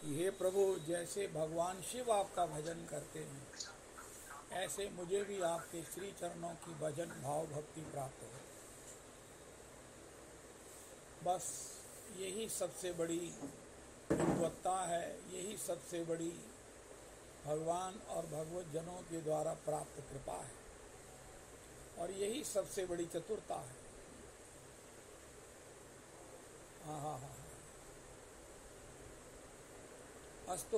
कि हे प्रभु, जैसे भगवान शिव आपका भजन करते हैं, ऐसे मुझे भी आपके श्री चरणों की भजन भाव भक्ति प्राप्त हो। बस यही सबसे बड़ी विद्वत्ता है, यही सबसे बड़ी भगवान और भगवत जनों के द्वारा प्राप्त कृपा है, और यही सबसे बड़ी चतुरता है। हाँ हाँ हाँ। अस्तु,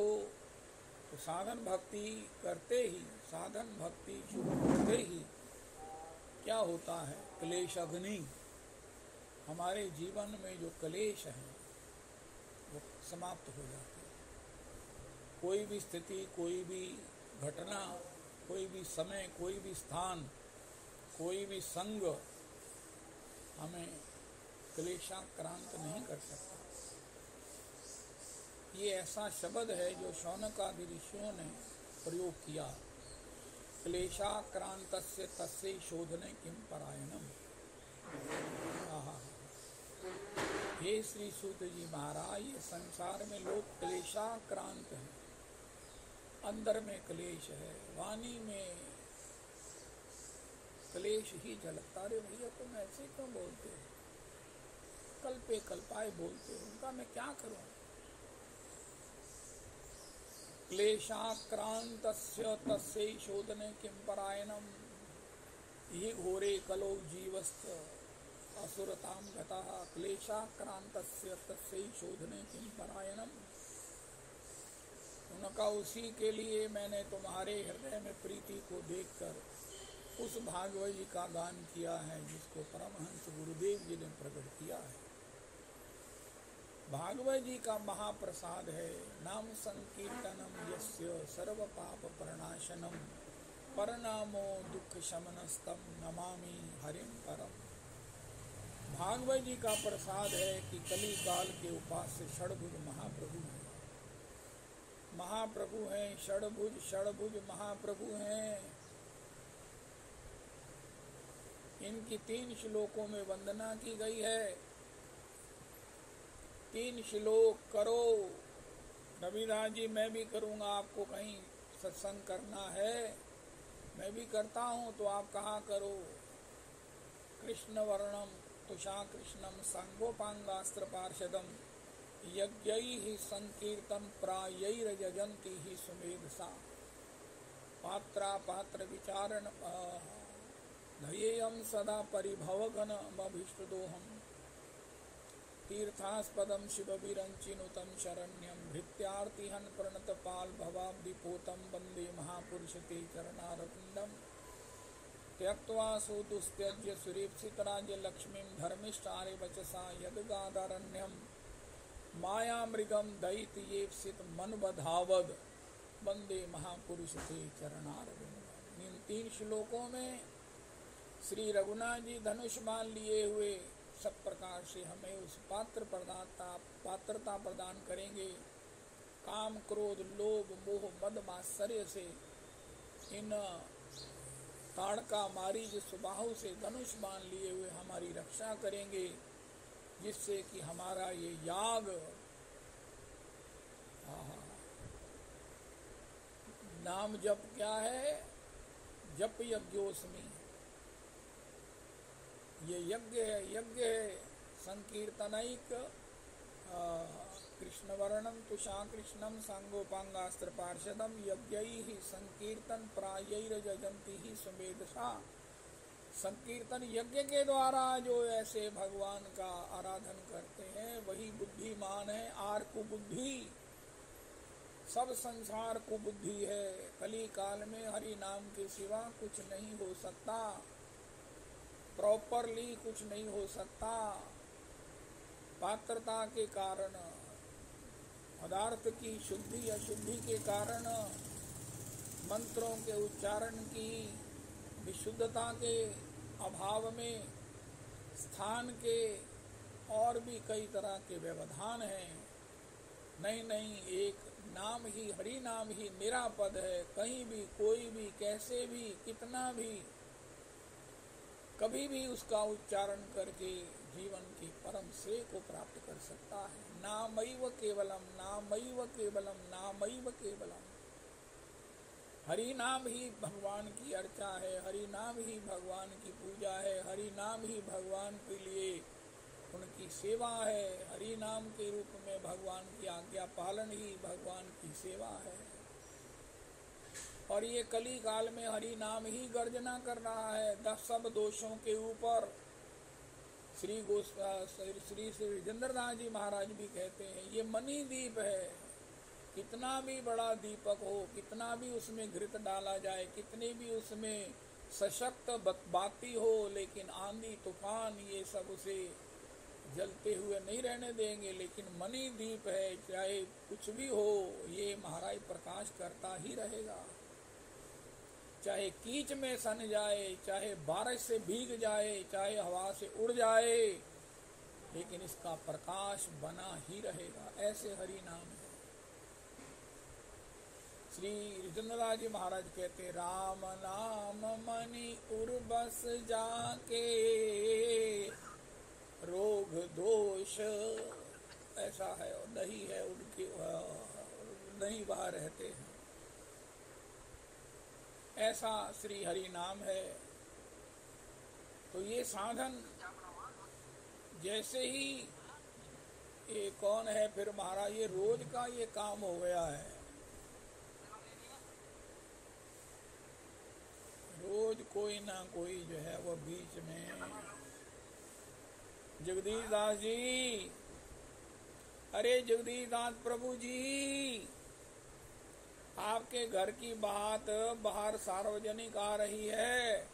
तो साधन भक्ति करते ही, साधन भक्ति शुरू करते ही क्या होता है, क्लेश अग्नि, हमारे जीवन में जो क्लेश हैं वो समाप्त हो जाते हैं। कोई भी स्थिति, कोई भी घटना, कोई भी समय, कोई भी स्थान, कोई भी संग हमें क्लेशाक्रांत नहीं कर सकता। ये ऐसा शब्द है जो शौनक आदि ऋषियों ने प्रयोग किया, क्लेशाक्रांतस्य तस्य शोधने किम परायणम। हे श्री सूत जी महाराज, ये संसार में लोग क्लेशाक्रांत हैं, अंदर में क्लेश है, वाणी में क्लेश ही झलकता। अरे भैया, तुम ऐसे क्यों बोलते हो, कल्पे कल्पाए बोलते हो, उनका मैं क्या करूं। क्लेशाक्रांतस्य तस्य शोधने किम परायणम, ये घोरे कलो जीवस्त असुरताम गतः, क्लेशाक्रांतस्य तस्य शोधने किम परायणम। उनका उसी के लिए मैंने तुम्हारे हृदय में प्रीति को देखकर उस भागवत जी का गान किया है जिसको परमहंस गुरुदेव जी ने प्रकट किया है। भागवत जी का महाप्रसाद है, नाम संकीर्तनम यस्य सर्व पाप प्रणाशनम परनामो दुख शमनस्तम नमामि हरिम परम। भागवत जी का प्रसाद है कि कली काल के उपास्य षडभुज महाप्रभु हैं, महाप्रभु हैं, षडभुज महाप्रभु हैं। इनकी 3 श्लोकों में वंदना की गई है। 3 श्लोक करो। रविदास जी, मैं भी करूँगा, आपको कहीं सत्संग करना है मैं भी करता हूँ, तो आप कहाँ करो। कृष्ण वर्णम तुषा कृष्णम सांगोपांगास्त्र पार्षदम यज्ञैहि संकीर्तन प्रायैर्यजन्ति ही सुमेधसा पात्रा पात्र विचारण धयेयम सदा परिभवगणमभीष्टदोहम तीर्थास्पदम शिवविरंचिनुतम शरण्यम भृत्यार्तिहन प्रणतपाल भवाब्धिपोतम वंदे महापुरुष ते चरणारविंदम त्यक्त्वा सुदुस्त्यज्य सुरेप्सितराज्य लक्ष्मीं धर्मिष्ठारे वचसा यदगादारण्यम मायामृगम दैत्येप्सित मनुबधावद वंदे महापुरुष ते चरणारविंदम। इन 3 श्लोकों में श्री रघुनाथ जी धनुष बाण लिए हुए सब प्रकार से हमें उस पात्रता प्रदान करेंगे। काम क्रोध लोभ मोह मद मात्सर्य से इन ताड़का मारीच सुबाहु से धनुष बाण लिए हुए हमारी रक्षा करेंगे, जिससे कि हमारा ये याग नाम जप क्या है, जप यज्ञोस्मि, ये यज्ञ है संकीर्तनैक कृष्ण वर्णम तुषा कृष्णम सांगोपांगास्त्र पार्षदम यज्ञैहि संकीर्तन प्रायैर्यजन्ति ही सुमेधसा। संकीर्तन यज्ञ के द्वारा जो ऐसे भगवान का आराधन करते हैं वही बुद्धिमान है। आर कुबुद्धि, सब संसार कुबुद्धि है। कली काल में हरि नाम के सिवा कुछ नहीं हो सकता, प्रॉपरली कुछ नहीं हो सकता। पात्रता के कारण, पदार्थ की शुद्धि अशुद्धि के कारण, मंत्रों के उच्चारण की विशुद्धता के अभाव में, स्थान के और भी कई तरह के व्यवधान हैं। नहीं, एक नाम ही, हरि नाम ही निरापद है। कहीं भी, कोई भी, कैसे भी, कितना भी, कभी भी उसका उच्चारण करके जीवन के परम श्रेय को प्राप्त कर सकता है। नामैव केवलम, नामैव केवलम, नामैव केवलम। हरि नाम ही भगवान की अर्चा है, हरि नाम ही भगवान की पूजा है, हरि नाम ही भगवान के लिए उनकी सेवा है, हरि नाम के रूप में भगवान की आज्ञा पालन ही भगवान की सेवा है। और ये कली काल में हरि नाम ही गर्जना कर रहा है 10 सब दोषों के ऊपर। श्री राजेंद्रनाथ जी महाराज भी कहते हैं ये मणि दीप है। कितना भी बड़ा दीपक हो, कितना भी उसमें घृत डाला जाए, कितनी भी उसमें सशक्त बाती हो, लेकिन आंधी तूफान ये सब उसे जलते हुए नहीं रहने देंगे। लेकिन मणि दीप है, चाहे कुछ भी हो ये महाराज प्रकाश करता ही रहेगा। चाहे कीच में सन जाए, चाहे बारिश से भीग जाए, चाहे हवा से उड़ जाए, लेकिन इसका प्रकाश बना ही रहेगा। ऐसे हरि नाम है। श्री राजेंद्रनाथ जी महाराज कहते राम नाम मणि उर्बस जाके, रोग दोष ऐसा है और नहीं है उनके, नहीं वहाँ रहते हैं। ऐसा श्री हरि नाम है। तो ये साधन जैसे ही ये कौन है फिर महाराज, ये रोज का ये काम हो गया है। रोज कोई ना कोई जो है वो बीच में। जगदीश दास जी, अरे जगदीश दास प्रभु जी, आपके घर की बात बाहर सार्वजनिक आ रही है।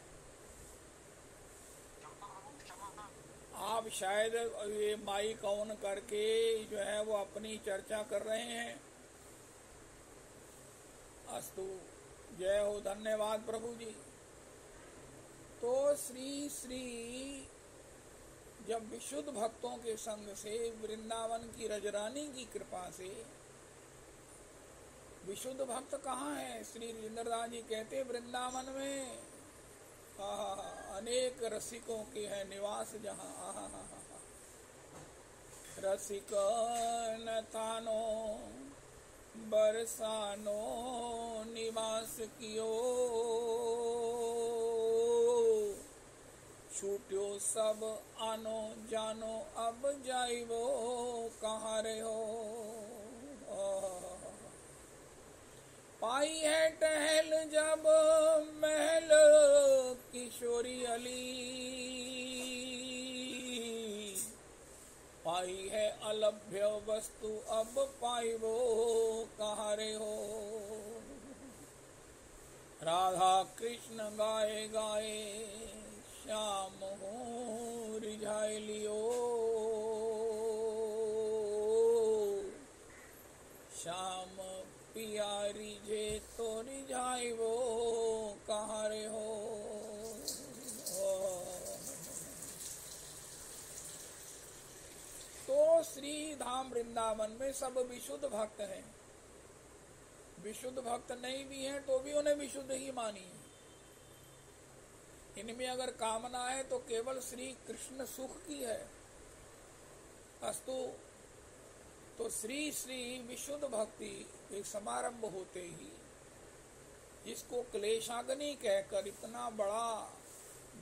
आप शायद ये माइक ऑन करके जो है वो अपनी चर्चा कर रहे हैं। अस्तु, जय हो, धन्यवाद प्रभु जी। तो श्री श्री जब विशुद्ध भक्तों के संग से, वृंदावन की रजरानी की कृपा से, विशुद्ध भक्त कहाँ है? श्री राजेंद्रनाथ जी कहते वृंदावन में अनेक रसिकों के है निवास जहाँ। रसिक न थानो बरसानो निवास कियो, छूट्यो सब आनो जानो अब जाइबो कहाँ रे हो। पाई है टहल जब महल किशोरी अली, पाई है अलभ्य वस्तु अब पाइबो कहाँ रे हो। राधा कृष्ण गाए गाए श्याम हो रिझाए लियो, श्याम पियारी जे तो रिझाइबो कहाँ रे हो। तो श्री धाम वृंदावन में सब विशुद्ध भक्त हैं। विशुद्ध भक्त नहीं भी हैं तो भी उन्हें विशुद्ध ही मानिए। इनमें अगर कामना है तो केवल श्री कृष्ण सुख की है। अस्तु, तो श्री श्री विशुद्ध भक्ति एक समारंभ होते ही, जिसको क्लेशाग्नि कहकर इतना बड़ा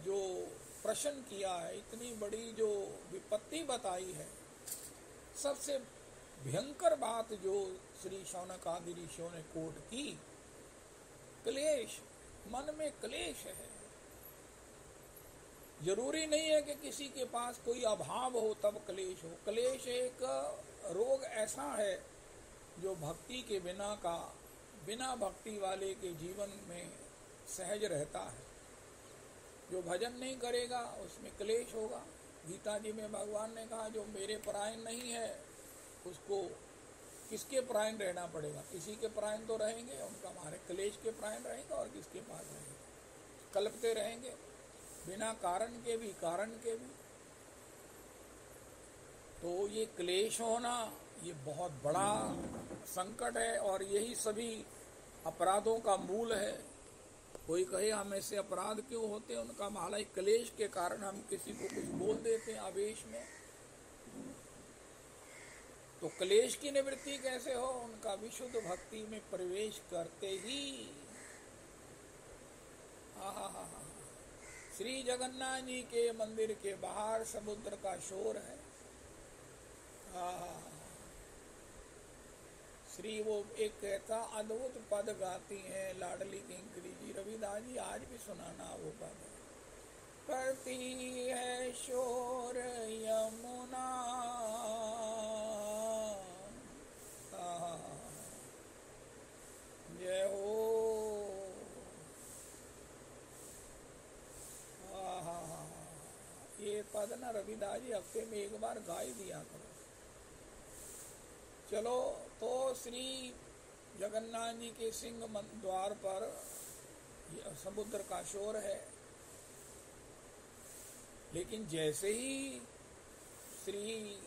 जो प्रश्न किया है, इतनी बड़ी जो विपत्ति बताई है, सबसे भयंकर बात जो श्री शौनक आदि ऋषियों ने कोट की, क्लेश, मन में क्लेश है। जरूरी नहीं है कि किसी के पास कोई अभाव हो तब क्लेश हो। क्लेश एक रोग ऐसा है जो भक्ति के बिना भक्ति वाले के जीवन में सहज रहता है। जो भजन नहीं करेगा उसमें क्लेश होगा। गीता जी में भगवान ने कहा जो मेरे परायण नहीं है उसको किसके परायण रहना पड़ेगा। किसी के परायण तो रहेंगे, उनका हमारे क्लेश के परायण रहेगा और किसके पास रहेंगे, कल्पते रहेंगे बिना कारण के भी, कारण के भी। तो ये क्लेश होना ये बहुत बड़ा संकट है और यही सभी अपराधों का मूल है। कोई कहे हमें से अपराध क्यों होते हैं, उनका महालय क्लेश के कारण हम किसी को कुछ बोल देते हैं आवेश में, तो क्लेश की निवृत्ति कैसे हो? उनका विशुद्ध भक्ति में प्रवेश करते ही। श्री जगन्नाथ जी के मंदिर के बाहर समुद्र का शोर है। श्री वो एक कहता अद्भुत पद गाती हैं लाडली किंकरी जी, रविदास जी आज भी सुनाना वो पद। करती है शोर यमुना, जय हो। ये पद ना रविदास जी हफ्ते में एक बार गा ही दिया करो। चलो, तो श्री जगन्नाथ जी के सिंह द्वार पर समुद्र का शोर है, लेकिन जैसे ही श्री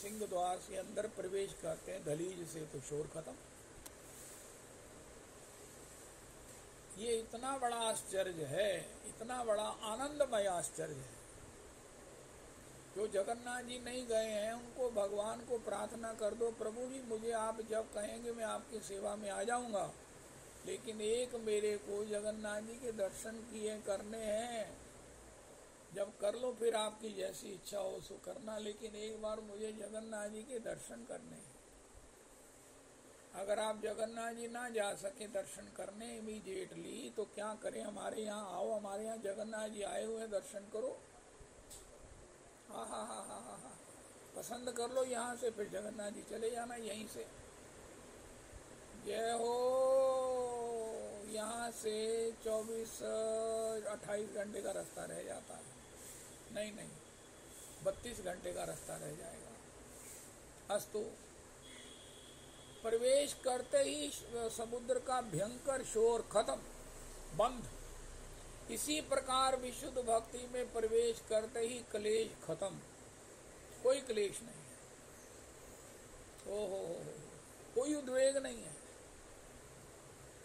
सिंह द्वार से अंदर प्रवेश करते हैं दहलीज से, तो शोर खत्म। ये इतना बड़ा आश्चर्य है, इतना बड़ा आनंदमय आश्चर्य है। जो जगन्नाथ जी नहीं गए हैं उनको भगवान को प्रार्थना कर दो, प्रभु जी मुझे आप जब कहेंगे मैं आपकी सेवा में आ जाऊंगा, लेकिन एक मेरे को जगन्नाथ जी के दर्शन किए करने हैं। जब कर लो फिर आपकी जैसी इच्छा हो सो करना, लेकिन एक बार मुझे जगन्नाथ जी के दर्शन करने हैं। अगर आप जगन्नाथ जी ना जा सके दर्शन करने इमीडिएटली, तो क्या करें, हमारे यहाँ आओ, हमारे यहाँ जगन्नाथ जी आए हुए दर्शन करो। हा पसंद कर लो यहाँ से, फिर जगन्नाथ जी चले जाना यहीं से। जय हो। यहाँ से 28 घंटे का रास्ता रह जाता है, नहीं 32 घंटे का रास्ता रह जाएगा। अस्तु। प्रवेश करते ही समुद्र का भयंकर शोर खत्म, बंद। इसी प्रकार विशुद्ध भक्ति में प्रवेश करते ही क्लेश खत्म, कोई क्लेश नहीं है। ओहो, कोई उद्वेग नहीं है।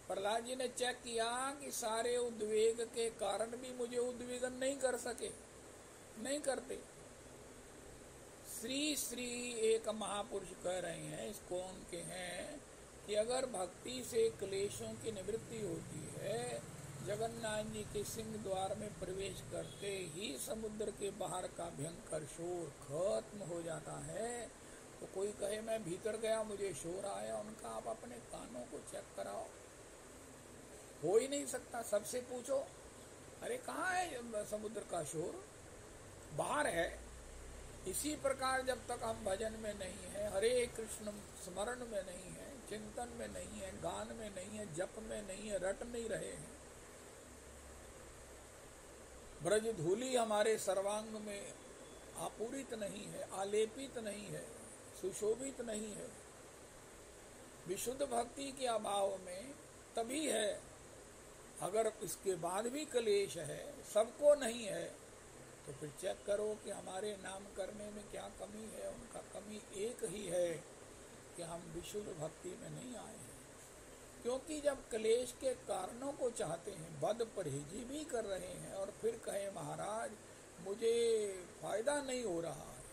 प्रहलाद जी ने चेक किया कि सारे उद्वेग के कारण भी मुझे उद्वेगन नहीं कर सके, नहीं करते। श्री श्री एक महापुरुष कह रहे हैं, इस कौन के हैं, कि अगर भक्ति से क्लेशों की निवृत्ति होती है, जगन्नाथ जी के सिंह द्वार में प्रवेश करते ही समुद्र के बाहर का भयंकर शोर खत्म हो जाता है। तो कोई कहे मैं भीतर गया मुझे शोर आया, उनका आप अपने कानों को चेक कराओ, हो ही नहीं सकता। सबसे पूछो, अरे कहाँ है समुद्र का शोर? बाहर है। इसी प्रकार जब तक हम भजन में नहीं है, हरे कृष्ण स्मरण में नहीं है, चिंतन में नहीं है, गान में नहीं है, जप में नहीं है, रट नहीं रहे हैं, ब्रज धूली हमारे सर्वांग में आपूरित नहीं है, आलेपित नहीं है, सुशोभित नहीं है, विशुद्ध भक्ति के अभाव में तभी है। अगर इसके बाद भी क्लेश है, सबको नहीं है, तो फिर चेक करो कि हमारे नाम करने में क्या कमी है। उनका कमी एक ही है कि हम विशुद्ध भक्ति में नहीं आए हैं। क्योंकि जब क्लेश के कारणों को चाहते हैं, बद परहेजी भी कर रहे हैं, और फिर कहें महाराज मुझे फायदा नहीं हो रहा है,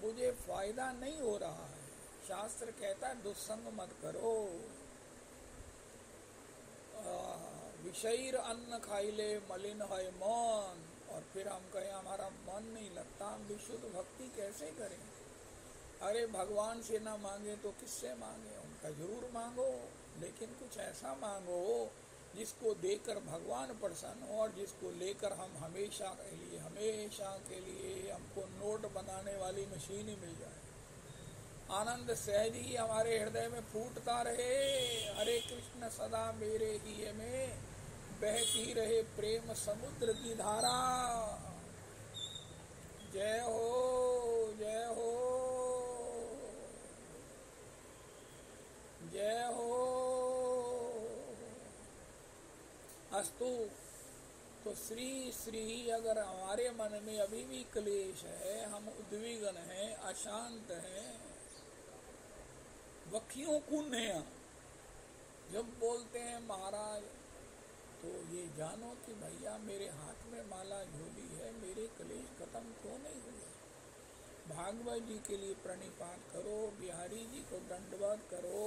मुझे फायदा नहीं हो रहा है। शास्त्र कहता है दुस्संग मत करो, विषयीर अन्न खाइले मलिन है मन, और फिर हम कहें हमारा मन नहीं लगता, हम विशुद्ध भक्ति कैसे करें? अरे भगवान से ना मांगे तो किससे मांगे? उनका जरूर मांगो, लेकिन कुछ ऐसा मांगो जिसको देकर भगवान प्रसन्न हो, और जिसको लेकर हम हमेशा के लिए हमको नोट बनाने वाली मशीन ही मिल जाए। आनंद सहज ही हमारे हृदय में फूटता रहे। हरे कृष्ण सदा मेरे ही में बहती रहे प्रेम समुद्र की धारा। जय हो, जय हो, जय हो। अस्तु। तो श्री श्री अगर हमारे मन में अभी भी क्लेश है, हम उद्विग्न हैं, अशांत हैं, वखियों कुन है, जब बोलते हैं महाराज तो ये जानो कि भैया मेरे हाथ में माला झोली है, मेरे कलेश खत्म क्यों नहीं हुए। भागवत जी के लिए प्रणिपात करो, बिहारी जी को दंडवत करो,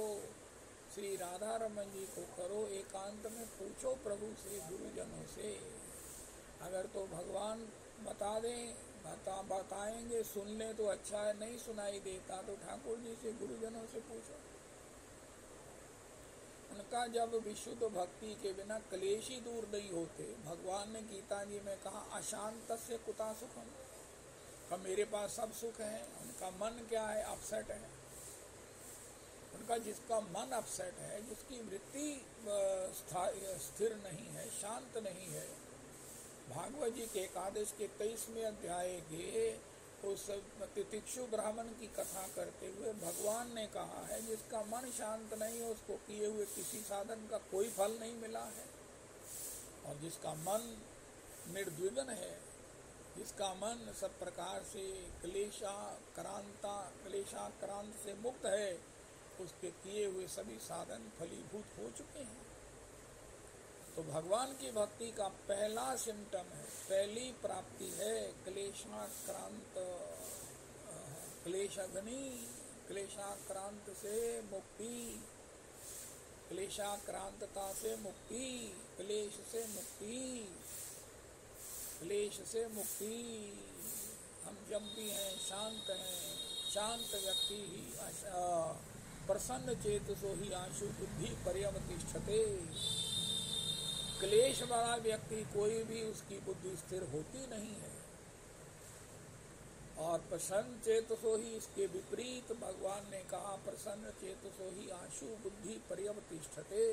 श्री राधा रमन जी को करो, एकांत में पूछो प्रभु से, गुरुजनों से। अगर तो भगवान बता दें, बताएंगे, सुन ले तो अच्छा है, नहीं सुनाई देता तो ठाकुर जी से, गुरुजनों से पूछो। उनका जब विशुद्ध भक्ति के बिना क्लेश ही दूर नहीं होते। भगवान ने गीता जी में कहा अशांत से कुता सुखम, का मेरे पास सब सुख है। उनका मन क्या है, अपसेट है। उनका जिसका मन अपसेट है, जिसकी वृत्ति स्थिर नहीं है, शांत नहीं है, भागवत जी के एकादश के 23वें अध्याय के उस तितिक्षु ब्राह्मण की कथा करते हुए भगवान ने कहा है जिसका मन शांत नहीं है उसको किए हुए किसी साधन का कोई फल नहीं मिला है, और जिसका मन निर्द्विघ्न है, जिसका मन सब प्रकार से क्लेशाक्रांत से मुक्त है, उसके किए हुए सभी साधन फलीभूत हो चुके हैं। तो भगवान की भक्ति का पहला सिम्टम है, पहली प्राप्ति है क्लेशाक्रांत, क्लेशघ्नी, क्लेशाक्रांत से मुक्ति, क्लेशाक्रांतता से मुक्ति, क्लेश से मुक्ति, क्लेश से मुक्ति। हम जब भी हैं शांत हैं, शांत व्यक्ति ही प्रसन्न चेतसो ही आशु बुद्धि पर्यवतिष्ठते। क्लेश वाला व्यक्ति कोई भी उसकी बुद्धि स्थिर होती नहीं है, और प्रसन्न चेतसो ही इसके विपरीत भगवान ने कहा प्रसन्न चेतसो ही आशु बुद्धि पर्यवतिष्ठते।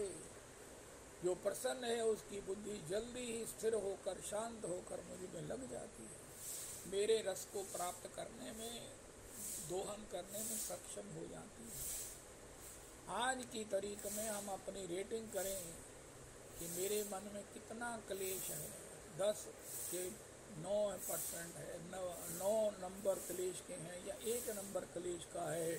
जो प्रसन्न है उसकी बुद्धि जल्दी ही स्थिर होकर शांत होकर मुझ में लग जाती है, मेरे रस को प्राप्त करने में, दोहन करने में सक्षम हो जाती है। आज की तारीख में हम अपनी रेटिंग करें कि मेरे मन में कितना क्लेश है, 10 के 9% है, 9 नंबर क्लेश के हैं या 1 नंबर क्लेश का है,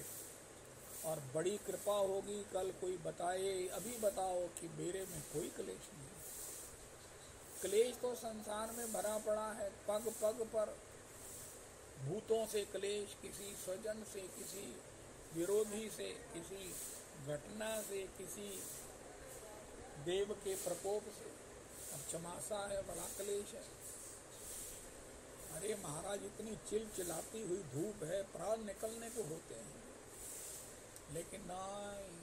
और बड़ी कृपा होगी कल कोई बताए, अभी बताओ कि मेरे में कोई क्लेश नहीं। क्लेश तो संसार में भरा पड़ा है, पग पग पर भूतों से क्लेश, किसी स्वजन से, किसी विरोधी से, किसी घटना से, किसी देव के प्रकोप से। अब चमासा है, बड़ा क्लेश है। अरे महाराज इतनी चिलचिलाती हुई धूप है, प्राण निकलने को होते हैं, लेकिन नहीं,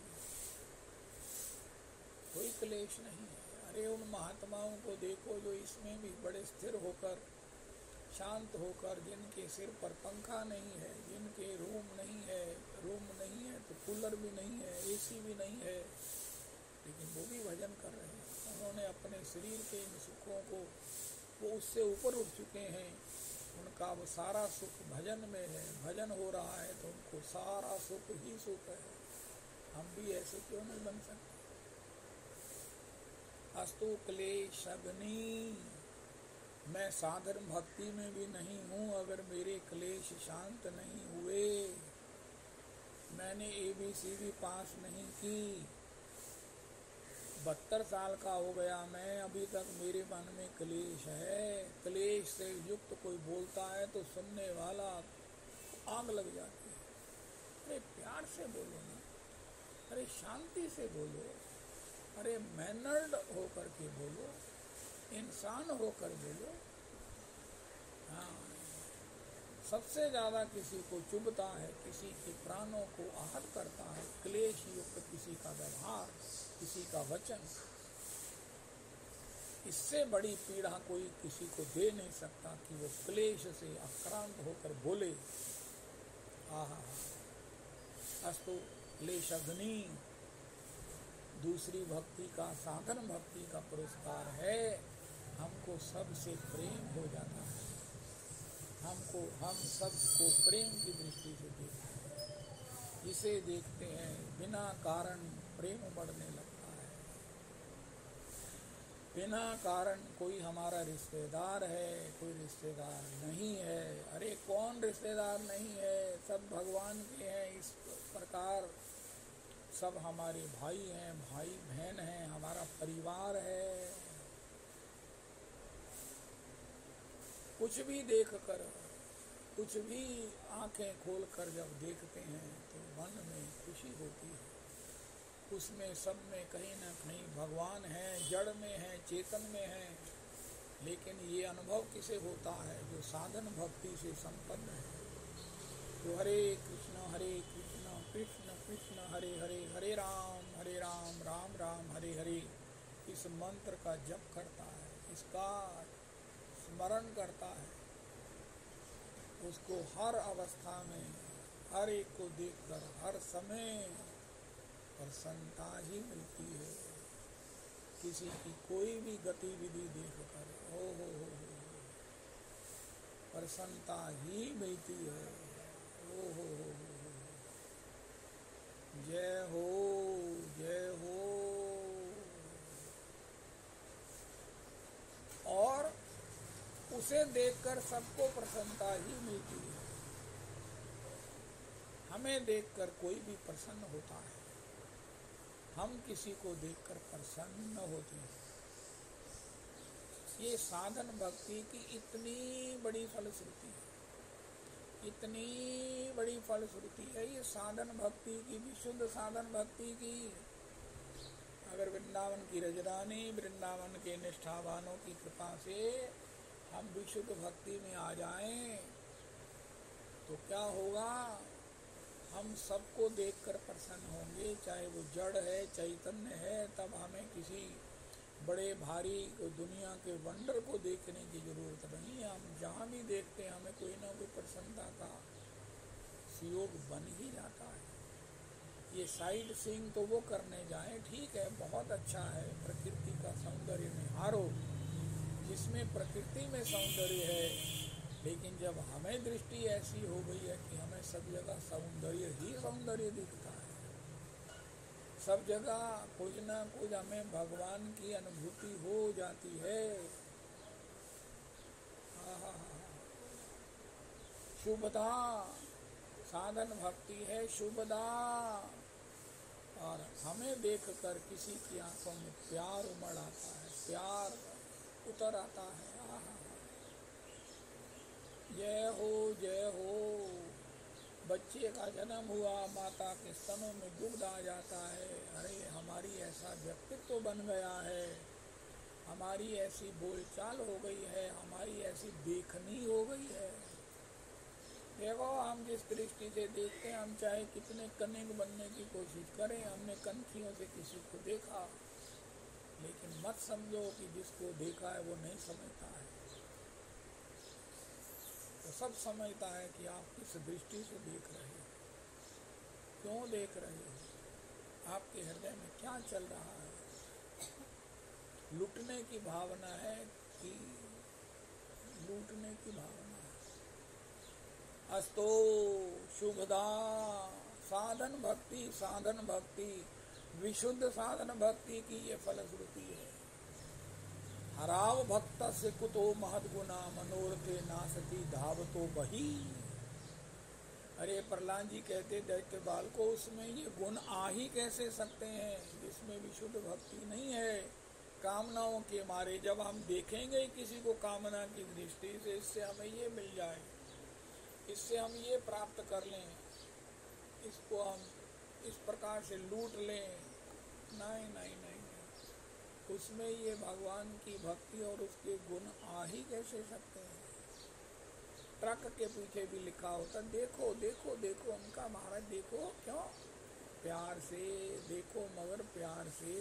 कोई क्लेश नहीं है। अरे उन महात्माओं को देखो जो इसमें भी बड़े स्थिर होकर, शांत होकर, जिनके सिर पर पंखा नहीं है, जिनके रूम नहीं है तो कूलर भी नहीं है, एसी भी नहीं है, लेकिन वो भी भजन कर रहे हैं। उन्होंने अपने शरीर के इन सुखों को, वो उससे ऊपर उठ चुके हैं, उनका वो सारा सुख भजन में है, भजन हो रहा है तो उनको सारा सुख ही सुख है। हम भी ऐसे क्यों नहीं बन सकते। अस्तु क्लेशग्नि, मैं साधन भक्ति में भी नहीं हूँ अगर मेरे क्लेश शांत नहीं हुए। मैंने ABCD पास नहीं की, 72 साल का हो गया मैं, अभी तक मेरे मन में क्लेश है। क्लेश से युक्त कोई बोलता है तो सुनने वाला आग लग जाती है। अरे प्यार से बोलो ना, अरे शांति से बोलो, अरे मैनर्ड होकर के बोलो, इंसान होकर बोलो। हाँ, सबसे ज़्यादा किसी को चुभता है, किसी के प्राणों को आहत करता है क्लेश युक्त किसी का व्यवहार, किसी का वचन। इससे बड़ी पीड़ा कोई किसी को दे नहीं सकता कि वो क्लेश से आक्रांत होकर बोले। आहा, अस्तु क्लेशग्नि दूसरी भक्ति का, साधन भक्ति का पुरस्कार है। हमको सबसे प्रेम हो जाता है, हम सबको प्रेम की दृष्टि से देखते हैं। जिसे देखते हैं बिना कारण प्रेम बढ़ने लगता है। बिना कारण कोई हमारा रिश्तेदार है, कोई रिश्तेदार नहीं है। अरे कौन रिश्तेदार नहीं है, सब भगवान के हैं। इस प्रकार सब हमारे भाई हैं, भाई बहन हैं, हमारा परिवार है। कुछ भी देख कर, कुछ भी आंखें खोल कर जब देखते हैं तो मन में खुशी होती है। उसमें सब में कहीं ना कहीं भगवान है, जड़ में है, चेतन में है। लेकिन ये अनुभव किसे होता है? जो साधन भक्ति से संपन्न है, जो हरे कृष्ण कृष्ण कृष्ण हरे हरे, हरे राम राम राम हरे हरे इस मंत्र का जप करता है, इसका स्मरण करता है। उसको हर अवस्था में, हर एक को देखकर हर समय प्रसन्नता ही मिलती है। किसी की कोई भी गतिविधि देखकर हो प्रसन्नता ही मिलती है। हो जय हो, जय हो। और उसे देखकर सबको प्रसन्नता ही मिलती है। हमें देखकर कोई भी प्रसन्न होता है, हम किसी को देखकर प्रसन्न होते हैं। ये साधन भक्ति की इतनी बड़ी फलश्रुति है, इतनी बड़ी फलश्रुति है ये साधन भक्ति की, विशुद्ध साधन भक्ति की। अगर वृंदावन की रजरानी, वृंदावन के निष्ठावानों की कृपा से हम विशुद्ध भक्ति में आ जाएं तो क्या होगा? हम सबको देखकर प्रसन्न होंगे, चाहे वो जड़ है, चैतन्य है। तब हमें किसी बड़े भारी दुनिया के वंडर को देखने की जरूरत नहीं है। हम जहाँ भी देखते हैं हमें कोई ना कोई प्रसन्नता का सुयोग बन ही जाता है। ये साइड सीइंग तो वो करने जाएं, ठीक है, बहुत अच्छा है, प्रकृति का सौंदर्य निहारो, जिसमें प्रकृति में सौंदर्य है। लेकिन जब हमें दृष्टि ऐसी हो गई है कि हमें सब जगह सौंदर्य ही सौंदर्य दिखता है, सब जगह कुछ ना कुछ हमें भगवान की अनुभूति हो जाती है। शुभदा साधन भक्ति है, शुभदा। और हमें देखकर किसी की आंखों में प्यार उमड़ आता है, प्यार उतर आता है। जय हो, जय हो। बच्चे का जन्म हुआ, माता के स्तनों में दुग्ध आ जाता है। अरे हमारी ऐसा व्यक्तित्व बन गया है, हमारी ऐसी बोलचाल हो गई है, हमारी ऐसी देखनी हो गई है। देखो, हम जिस दृष्टि से देखते हैं, हम चाहे कितने कनिंग बनने की कोशिश करें, हमने कनखियों से किसी को देखा, लेकिन मत समझो कि जिसको देखा है वो नहीं समझता है। तो सब समझता है कि आप किस दृष्टि से देख रहे हो, क्यों देख रहे हो, आपके हृदय में क्या चल रहा है। लुटने की भावना है कि लूटने की भावना है। अस्तो शुभदा साधन भक्ति, साधन भक्ति, विशुद्ध साधन भक्ति की ये फलश्रुति है। हराव भक्त से कुतो महद गुना मनोरथे नासती धावतो बही। अरे प्रहलाद जी कहते दैत्य बाल को, उसमें ये गुण आ ही कैसे सकते हैं जिसमें विशुद्ध भक्ति नहीं है। कामनाओं के मारे जब हम देखेंगे किसी को कामना की दृष्टि से, इससे हमें ये मिल जाए, इससे हम ये प्राप्त कर लें, इसको हम इस प्रकार से लूट लें, नहीं नहीं नहीं, उसमें ये भगवान की भक्ति और उसके गुण आ ही कैसे सकते हैं। ट्रक के पीछे भी लिखा होता, देखो देखो देखो उनका महाराज, देखो, क्यों प्यार से देखो, मगर प्यार से।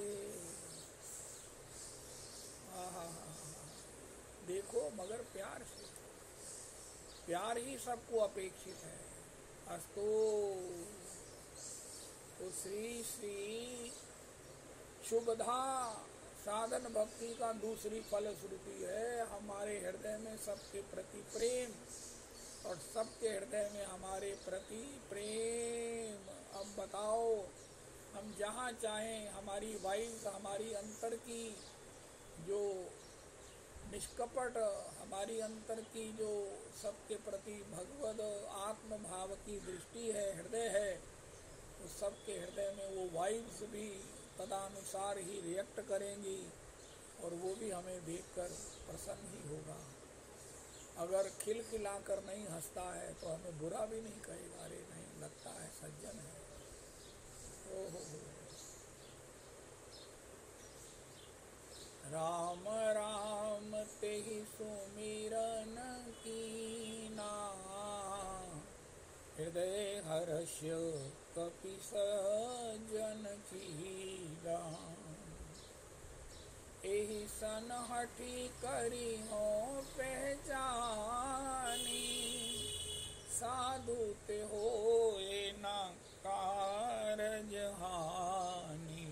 देखो मगर प्यार से, प्यार ही सबको अपेक्षित है। अस्तो तो श्री श्री शुभधा साधन भक्ति का दूसरी फलश्रुति है हमारे हृदय में सबके प्रति प्रेम, और सबके हृदय में हमारे प्रति प्रेम। अब बताओ, हम जहाँ चाहें, हमारी वाइफ, हमारी अंतर की जो निष्कपट, हमारी अंतर की जो सबके प्रति भगवद आत्म भाव की दृष्टि है, हृदय है, तो सबके हृदय में वो वाइब्स भी तदानुसार ही रिएक्ट करेंगी, और वो भी हमें देखकर प्रसन्न ही होगा। अगर खिलखिलाकर नहीं हंसता है तो हमें बुरा भी नहीं कहेगा, अरे नहीं लगता है सज्जन है। ओहो राम राम तेहि सुमिरन कीना, हृदय हर्ष कपि सज्जन कीना। एहि सन हठी करी हो पहचानी, साधु ते होए न कारज हानि।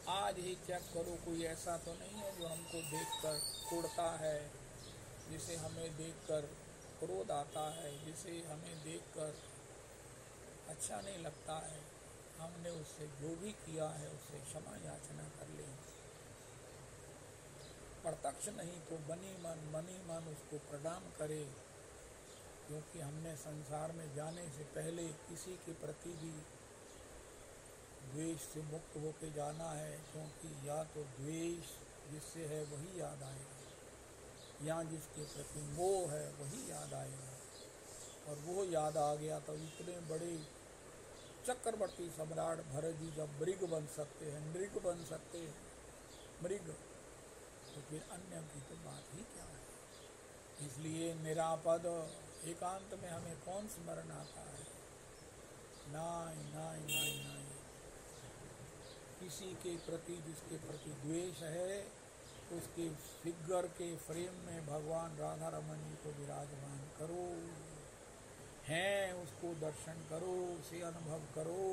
आज ही चेक करो, कोई ऐसा तो नहीं है जो हमको देखकर कुड़ता है, जिसे हमें देखकर क्रोध आता है, जिसे हमें देखकर अच्छा नहीं लगता है। हमने उससे जो भी किया है उससे क्षमा याचना कर लें। प्रत्यक्ष नहीं तो मनी मन उसको प्रणाम करे, क्योंकि हमने संसार में जाने से पहले किसी के प्रति भी द्वेष से मुक्त होके जाना है, क्योंकि या तो द्वेष जिससे है वही याद आएगा, या जिसके प्रति मोह है वही याद आएगा। और वो याद आ गया तो इतने बड़े चक्रवर्ती सम्राट भरत जी जब मृग बन सकते हैं, नृग बन सकते हैं, मृग, तो फिर अन्य की तो बात ही क्या है। इसलिए निरापद एकांत में हमें कौन स्मरण आता है? नाय नाय नाय नाय। किसी के प्रति जिसके प्रति द्वेष है उसके फिगर के फ्रेम में भगवान राधा रमन जी को विराजमान करो, हैं उसको दर्शन करो, उसे अनुभव करो।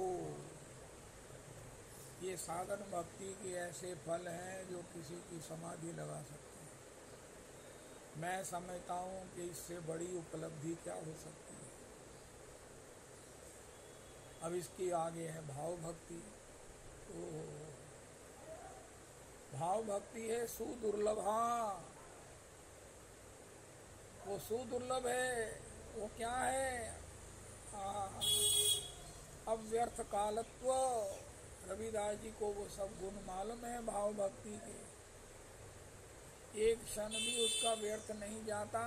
ये साधन भक्ति के ऐसे फल हैं जो किसी की समाधि लगा सकते हैं। मैं समझता हूँ कि इससे बड़ी उपलब्धि क्या हो सकती है। अब इसके आगे है भाव भक्ति। तो भाव भक्ति है सुदुर्लभा। वो सुदुर्लभ है, वो क्या है? अव्यर्थ कालत्व। रविदास जी को वो सब गुण मालूम है भाव भक्ति के। एक क्षण भी उसका व्यर्थ नहीं जाता।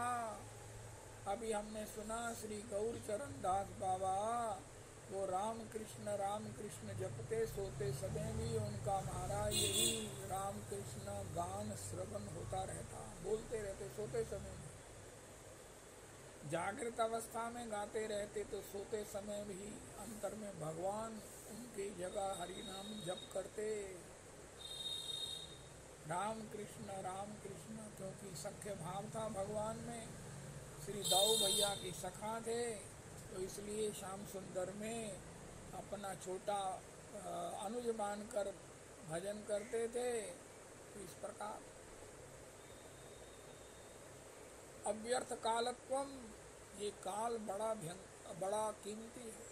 अभी हमने सुना श्री गौरचरण दास बाबा वो राम कृष्ण जपते सोते समय भी उनका महाराज यही राम कृष्ण गान श्रवण होता रहता, बोलते रहते सोते समय में। जागृत अवस्था में गाते रहते तो सोते समय भी अंतर में भगवान उनकी जगह हरि नाम जप करते। राम कृष्ण क्योंकि सख्य भाव था भगवान में। श्री दाऊ भैया के सखा थे, तो इसलिए श्याम सुंदर में अपना छोटा अनुज मानकर भजन करते थे। तो इस प्रकार अव्यर्थ कालत्वम, ये काल बड़ा कीमती है।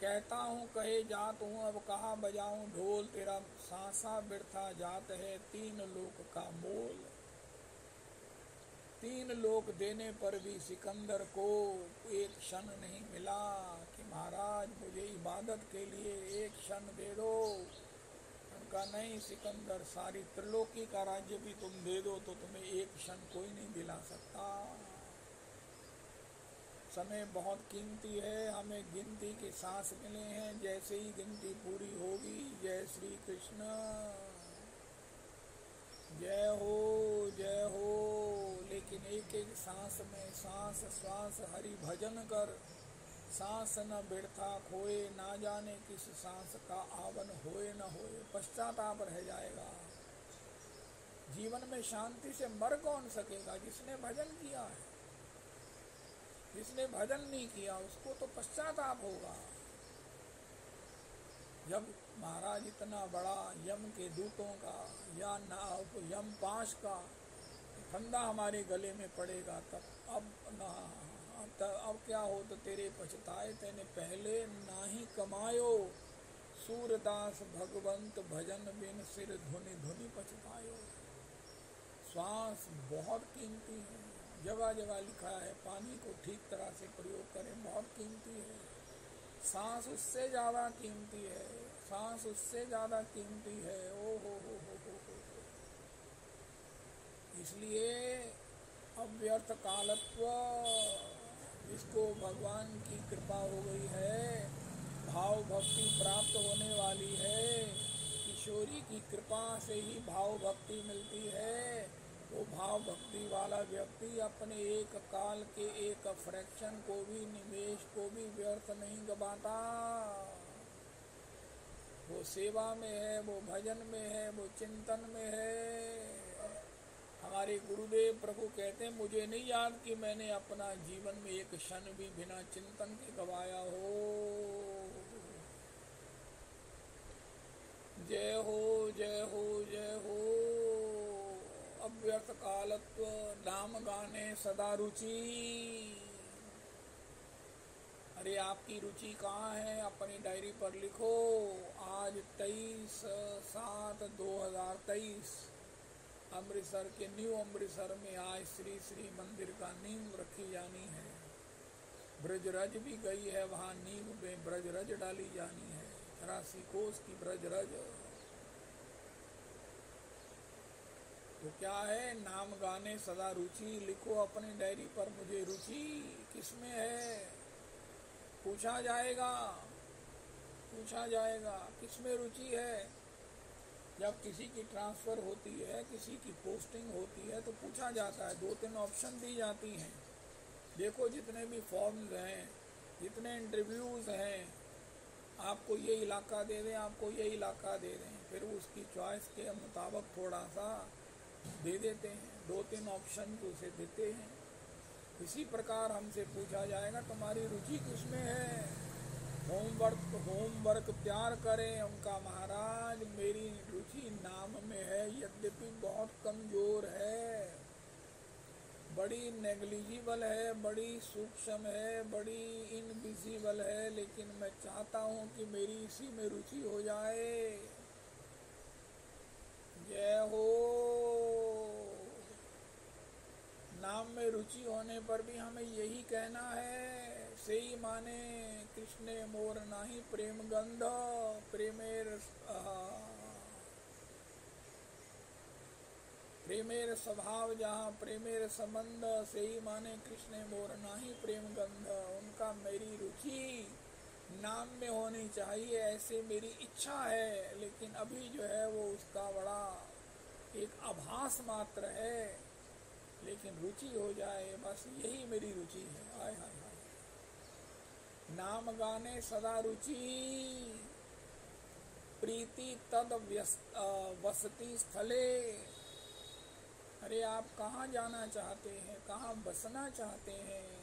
कहता हूँ कहे जात हूँ, अब कहाँ बजाऊं ढोल, तेरा सांसा बिरथा जात है, 3 लोक का मोल। 3 लोक देने पर भी सिकंदर को एक क्षण नहीं मिला कि महाराज मुझे इबादत के लिए एक क्षण दे दो। उनका नहीं सिकंदर, सारी त्रिलोकी का राज्य भी तुम दे दो तो तुम्हें एक क्षण कोई नहीं दिला सकता। समय बहुत कीमती है, हमें गिनती के सांस मिले हैं, जैसे ही गिनती पूरी होगी जय श्री कृष्ण, जय हो जय हो। लेकिन एक एक सांस में सांस श्वास हरि भजन कर, सांस न बिरथा खोए, ना जाने किस सांस का आवन होए न होए, पश्चाताप रह जाएगा। जीवन में शांति से मर कौन सकेगा? जिसने भजन किया है। जिसने भजन नहीं किया उसको तो पश्चाताप होगा। जब महाराज इतना बड़ा यम के दूतों का या नाव यम पाश का फंदा हमारे गले में पड़ेगा, तब अब क्या हो तो तेरे पछताए, तेने पहले ना ही कमायो, सूरदास भगवंत भजन बिन सिर धुनि धुनि पछतायो। श्वास बहुत कीमती है, जगह जगह लिखा है पानी को ठीक तरह से प्रयोग करें, बहुत कीमती है। सांस उससे ज़्यादा कीमती है, सांस उससे ज़्यादा कीमती है। ओ हो। इसलिए अव्यर्थ कालत्व, जिसको भगवान की कृपा हो गई है, भाव भक्ति प्राप्त होने वाली है, किशोरी की कृपा से ही भाव भक्ति मिलती है, वो भाव भक्ति वाला व्यक्ति अपने एक काल के एक फ्रैक्शन को भी, निमेष को भी व्यर्थ नहीं गवाता। वो सेवा में है, वो भजन में है, वो चिंतन में है। हमारे गुरुदेव प्रभु कहते हैं, मुझे नहीं याद कि मैंने अपना जीवन में एक क्षण भी बिना चिंतन के गवाया हो। जय हो, जय हो, जय हो। अव्यर्थ कालत्व, नाम गाने सदा रुचि। अरे आपकी रुचि कहाँ है? अपनी डायरी पर लिखो। आज 23/7/2023 अमृतसर के न्यू अमृतसर में आज श्री श्री मंदिर का नींव रखी जानी है। ब्रजरज भी गई है, वहाँ नींव में ब्रजरज डाली जानी है, 83 कोस की ब्रजरज। तो क्या है? नाम गाने सदा रुचि। लिखो अपनी डायरी पर, मुझे रुचि किसमें है? पूछा जाएगा, पूछा जाएगा किसमें रुचि है। जब किसी की ट्रांसफ़र होती है, किसी की पोस्टिंग होती है, तो पूछा जाता है, 2-3 ऑप्शन दी जाती हैं। देखो जितने भी फॉर्म्स हैं, जितने इंटरव्यूज़ हैं, आपको ये इलाका दे दें, आपको ये इलाका दे दें, फिर उसकी चॉइस के मुताबिक थोड़ा सा दे देते हैं, 2-3 ऑप्शन उसे देते हैं। इसी प्रकार हमसे पूछा जाएगा, तुम्हारी रुचि किसमें है? होमवर्क प्यार करें उनका महाराज, मेरी रुचि नाम में है, यद्यपि बहुत कमज़ोर है, बड़ी नेग्लिजिबल है, बड़ी सूक्ष्म है, बड़ी इनविजिबल है, लेकिन मैं चाहता हूँ कि मेरी इसी में रुचि हो जाए। जय हो। नाम में रुचि होने पर भी हमें यही कहना है, सेई माने कृष्णे मोर नाही प्रेम गंध, प्रेमेर स्वभाव जहाँ प्रेमेर संबंध, सेई माने कृष्णे मोर नाही प्रेम गंध। उनका मेरी रुचि नाम में होनी चाहिए, ऐसे मेरी इच्छा है, लेकिन अभी जो है वो उसका बड़ा एक आभास मात्र है, लेकिन रुचि हो जाए, बस यही मेरी रुचि है। हाय हाय हाय। नाम गाने सदा रुचि, प्रीति तद वसति स्थले। अरे आप कहाँ जाना चाहते हैं, कहाँ बसना चाहते हैं,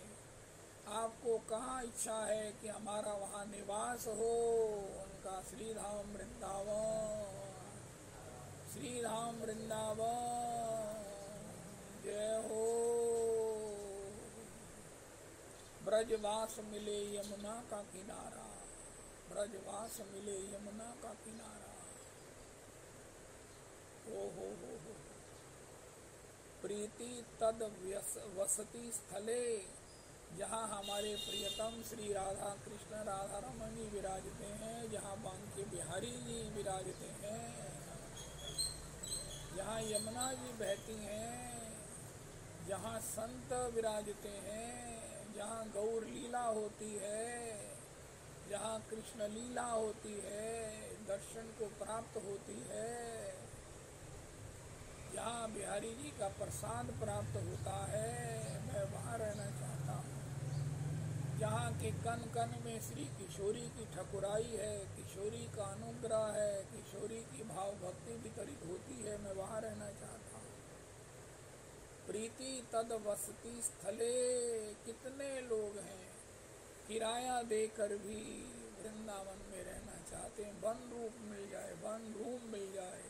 आपको कहाँ इच्छा है कि हमारा वहाँ निवास हो? उनका श्रीधाम वृंदावन, श्रीधाम वृंदावन। जय हो। ब्रजवास मिले यमुना का किनारा, ब्रजवास मिले यमुना का किनारा। ओ हो। प्रीति तद वसति स्थले, जहाँ हमारे प्रियतम श्री राधा कृष्ण राधा रमण जी विराजते हैं, जहाँ बांके बिहारी जी विराजते हैं, जहाँ यमुना जी बहती हैं, जहाँ संत विराजते हैं, जहाँ गौर लीला होती है, जहाँ कृष्ण लीला होती है, दर्शन को प्राप्त होती है, जहाँ बिहारी जी का प्रसाद प्राप्त होता है, मैं वहाँ रहना चाहता हूँ। जहाँ के कन कन में श्री किशोरी की ठकुराई है, किशोरी का अनुग्रह है, किशोरी की भाव भक्ति वितरित होती है, मैं वहाँ रहना चाहता हूँ। प्रीति तद वसति स्थले, कितने लोग हैं किराया देकर भी वृंदावन में रहना चाहते हैं, वन रूप मिल जाए, वन रूम मिल जाए।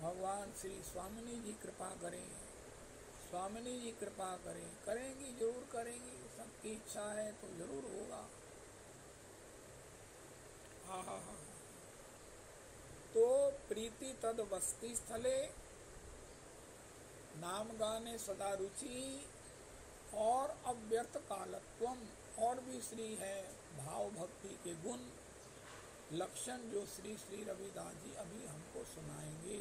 भगवान श्री स्वामिनी जी कृपा करें, स्वामिनी जी कृपा करें, करेंगी, जरूर करेंगी, सबकी इच्छा है तो जरूर होगा। तो प्रीति तद वसति स्थले, नाम गाने सदा रुचि, और अव्यर्थ कालत्वम, और भी श्री है भाव भक्ति के गुण। लक्षण जो श्री श्री रविदास जी अभी हमको सुनाएंगे।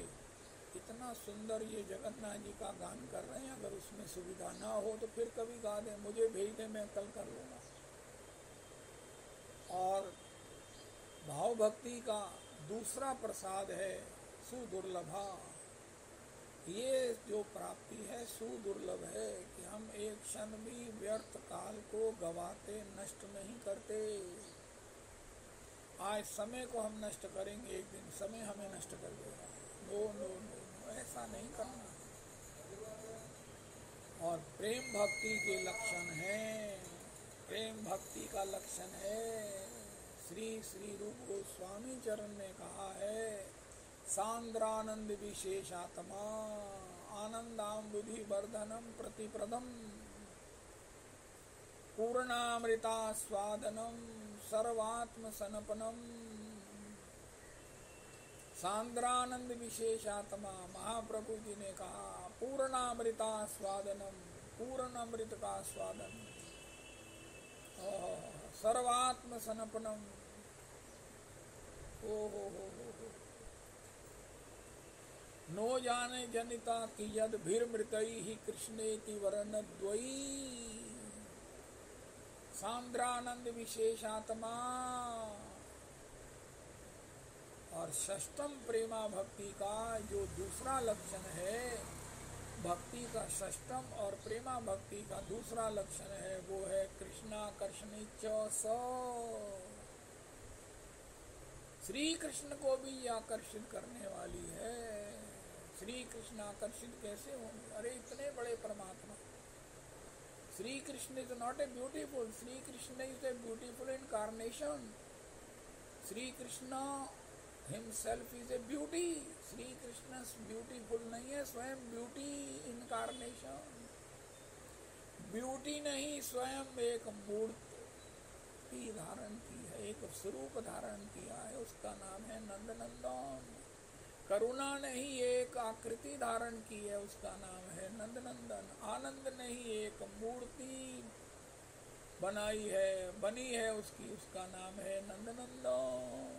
इतना सुंदर ये जगन्नाथ जी का गान कर रहे हैं, अगर उसमें सुविधा ना हो तो फिर कभी गा दें, मुझे भेज दें, मैं कल कर लूँगा। और भाव भक्ति का दूसरा प्रसाद है सुदुर्लभा। ये जो प्राप्ति है सुदुर्लभ है कि हम एक क्षण भी व्यर्थ काल को गवाते नष्ट नहीं करते। आज समय को हम नष्ट करेंगे, एक दिन समय हमें नष्ट कर देगा। नो नो नो, ऐसा नहीं करना। और प्रेम भक्ति के लक्षण है, प्रेम भक्ति का लक्षण है, श्री श्री रूप गोस्वामी चरण ने कहा है, सांद्रानंद विशेषात्मा आनंदाम्बुधि वर्धनम प्रतिप्रदम पूर्णामृता स्वादनम सर्वात्म सनपनम। सांद्रानंद विशेषात्मा, महाप्रभु जी ने कहा पूर्णामृता स्वादनम, पूर्ण अमृत का स्वादन, सर्वात्म सनपनम। ओ हो। नो जाने जनिता कि यद भीर्मृतई ही कृष्णेति वर्णद्वयी। सांद्रानंद विशेषात्मा। और षष्टम प्रेमा भक्ति का जो दूसरा लक्षण है, भक्ति का षष्टम और प्रेमा भक्ति का दूसरा लक्षण है, वो है कृष्णाकर्षणी च। श्री कृष्ण को भी आकर्षित करने वाली है। श्री कृष्ण आकर्षित कैसे होंगे? अरे इतने बड़े परमात्मा। Shri Krishna is not a beautiful, Shri Krishna is a beautiful incarnation. Shri Krishna himself is a beauty. Shri Krishna beautiful नहीं है, स्वयं ब्यूटी इनकारनेशन। ब्यूटी नहीं, स्वयं एक मूर्ति धारण की है, एक स्वरूप धारण किया है, उसका नाम है नंदनंदन। करुणा नहीं, एक आकृति धारण की है, उसका नाम है नंदनंदन। आनंद नहीं, एक मूर्ति बनी है उसकी, उसका नाम है नंदनंदन।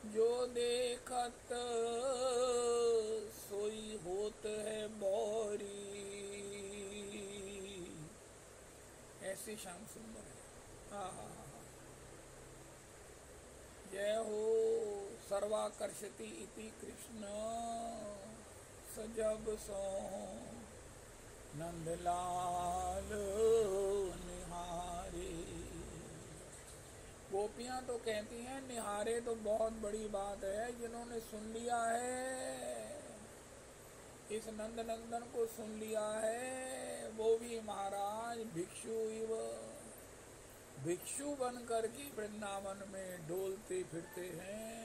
जो देखत सोई होत है बौरी, ऐसे श्याम सुंदर है। जय हो सर्वाकर्षति इति कृष्ण सजब सो नंदलाल निहारे। गोपियां तो कहती हैं निहारे तो बहुत बड़ी बात है, जिन्होंने सुन लिया है, इस नंदनंदन को सुन लिया है, वो भी महाराज भिक्षु बन करके वृंदावन में डोलते फिरते हैं।